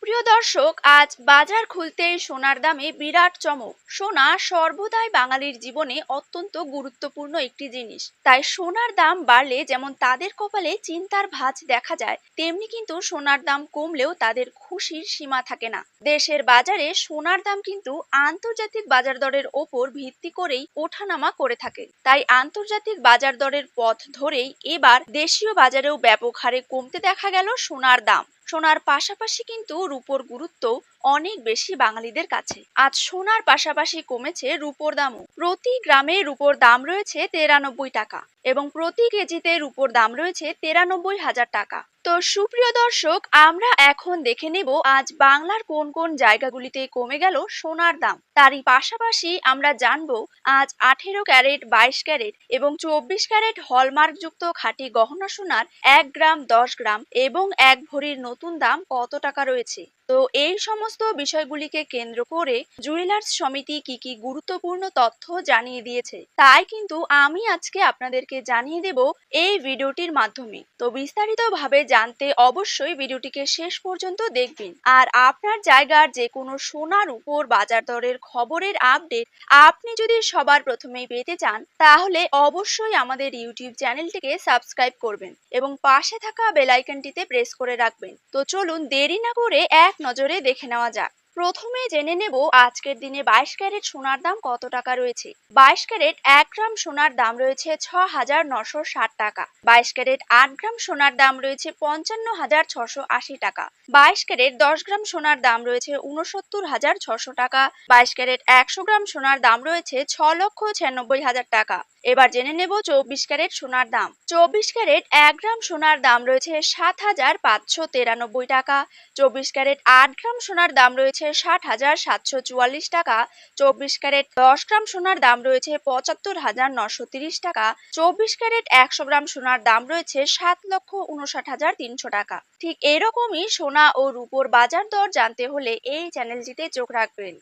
সুপ্রিয় দর্শক, আজ বাজার খুলতেই সোনার দামে বিরাট চমক। সোনা সর্বদাই বাঙালির জীবনে অত্যন্ত গুরুত্বপূর্ণ একটি জিনিস। তাই সোনার দাম বাড়লে যেমন তাদের কপালে চিন্তার ভাঁজ দেখা যায়, তেমনি কিন্তু সোনার দাম কমলেও তাদের খুশির সীমা থাকে না। দেশের বাজারে সোনার দাম কিন্তু আন্তর্জাতিক বাজার দরের ওপর ভিত্তি করেই ওঠানামা করে থাকে। তাই আন্তর্জাতিক বাজার দরের পথ ধরেই এবার দেশীয় বাজারেও ব্যাপক হারে কমতে দেখা গেল সোনার দাম। সোনার পাশাপাশি কিন্তু রূপোর গুরুত্ব অনেক বেশি বাঙালিদের কাছে। আজ সোনার পাশাপাশি কমেছে রূপোর দামও। প্রতি গ্রামে রূপোর দাম রয়েছে 93 টাকা এবং প্রতি কেজিতে রূপোর দাম রয়েছে 93,000 টাকা। তো সুপ্রিয় দর্শক, আমরা এখন দেখে নেব আজ বাংলার কোন কোন জায়গাগুলিতে কমে গেল সোনার দাম। তারই পাশাপাশি আমরা জানবো আজ 18 ক্যারেট, 22 ক্যারেট এবং 24 ক্যারেট হলমার্কযুক্ত খাঁটি গহনা সোনার 1 গ্রাম, 10 গ্রাম এবং 1 ভরির নতুন দাম কত টাকা রয়েছে। তো এই সমস্ত বিষয়গুলিকে কেন্দ্র করে জুয়েলার্স সমিতি কি কি গুরুত্বপূর্ণ তথ্য জানিয়ে দিয়েছে, তাই কিন্তু আমি আজকে আপনাদেরকে জানিয়ে দেব এই ভিডিওটির মাধ্যমে। তো বিস্তারিতভাবে জানতে অবশ্যই ভিডিওটিকে শেষ পর্যন্ত দেখবেন। আর আপনার জায়গার যে কোনো সোনার উপর বাজার দরের খবরের আপডেট আপনি যদি সবার প্রথমেই পেতে চান, তাহলে অবশ্যই আমাদের ইউটিউব চ্যানেলটিকে সাবস্ক্রাইব করবেন এবং পাশে থাকা বেল আইকনটিতে প্রেস করে রাখবেন। তো চলুন দেরি না করে এক নজরে দেখে নেওয়া যাক। প্রথমে জেনে নেব আজকের দিনে 22 ক্যারেট সোনার দাম কত টাকা রয়েছে। 22 ক্যারেট 1 গ্রাম সোনার দাম রয়েছে 6,960 টাকা। 22 ক্যারেট 8 গ্রাম সোনার দাম রয়েছে 55,680 টাকা। 22 ক্যারেট 10 গ্রাম সোনার দাম রয়েছে 69,600 টাকা। 22 ক্যারেট 100 গ্রাম সোনার দাম রয়েছে 6,96,000 টাকা। এবার জেনে নেব 24 ক্যারেট সোনার দাম। 24 ক্যারেট 1 গ্রাম সোনার দাম রয়েছে 7,593 টাকা। 24 ক্যারেট 8 গ্রাম সোনার দাম রয়েছে 60,744 টাকা। 24 ক্যারেট 10 গ্রাম সোনার দাম রয়েছে 75,930 টাকা। 24 ক্যারেট 100 গ্রাম সোনার দাম রয়েছে 7,59,300 টাকা। ঠিক এরকমই সোনা ও রূপোর বাজার দর জানতে হলে এই চ্যানেলটিতে চোখ রাখবেন।